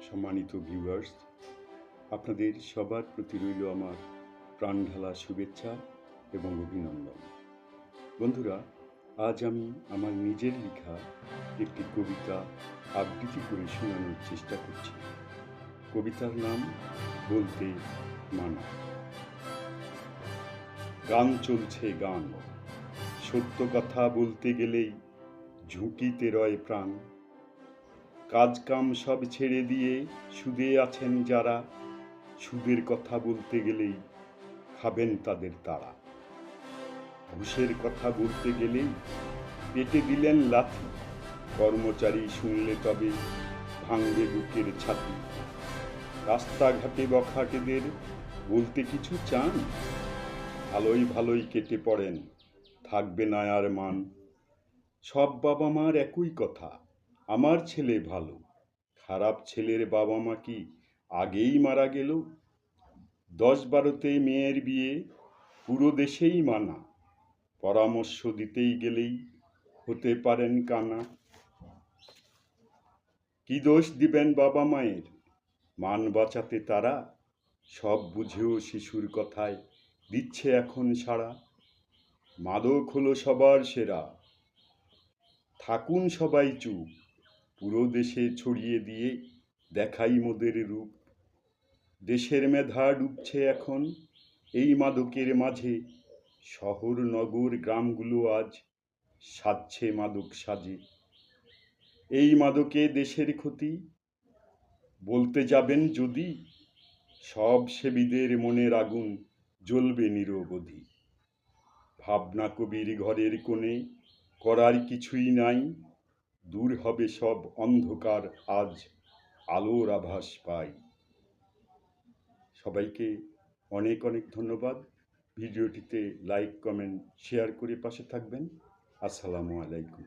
সম্মানিত ভিউয়ার্স, আপনাদের সবার প্রতি রইল আমার প্রাণঢালা শুভেচ্ছা এবং অভিনন্দন। বন্ধুরা, আজ আমি আমার নিজের লেখা একটি কবিতা আবৃত্তি করে শোনানোর চেষ্টা করছি। কবিতার নাম বলতে মানা। গান চলছে গান, সত্য কথা বলতে গেলেই ঝুঁকিতে রয় প্রাণ। কাজ কাম সব ছেড়ে দিয়ে সুদে আছেন যারা, সুদের কথা বলতে গেলেই খাবেন তাদের তারা। ঘুষের কথা বলতে গেলেই পেটে দিলেন লাথি, কর্মচারী শুনলে তবে ভাঙবে বুকের ছাতি। রাস্তাঘাটে বখাটেদের বলতে কিছু চান, ভালোই ভালোই কেটে পড়েন, থাকবে না আর মান। সব বাবা মার একই কথা, আমার ছেলে ভালো, খারাপ ছেলের বাবা মা কি আগেই মারা গেল? 10-12তে মেয়ের বিয়ে পুরো দেশেই মানা, পরামর্শ দিতেই গেলেই হতে পারেন কানা। কি দোষ দিবেন বাবা মায়ের, মান বাঁচাতে তারা সব বুঝেও শিশুর কথায় দিচ্ছে এখন সাড়া। মাদক হলো সবার সেরা, থাকুন সবাই চুপ, পুরো দেশে ছড়িয়ে দিয়ে দেখাই মোদের রূপ। দেশের মেধা ডুবছে এখন এই মাদকের মাঝে, শহর নগর গ্রামগুলো আজ সাজছে মাদক সাজে। এই মাদকে দেশের ক্ষতি বলতে যাবেন যদি, সব সেবীদের মনের আগুন জ্বলবে নিরবধি। ভাবনা কবির ঘরের কোণে করার কিছুই নাই, দূর হবে সব অন্ধকার আজ আলোর আভাস পাই। সবাইকে অনেক অনেক ধন্যবাদ। ভিডিওটিতে লাইক, কমেন্ট, শেয়ার করে পাশে থাকবেন। আসসালামু আলাইকুম।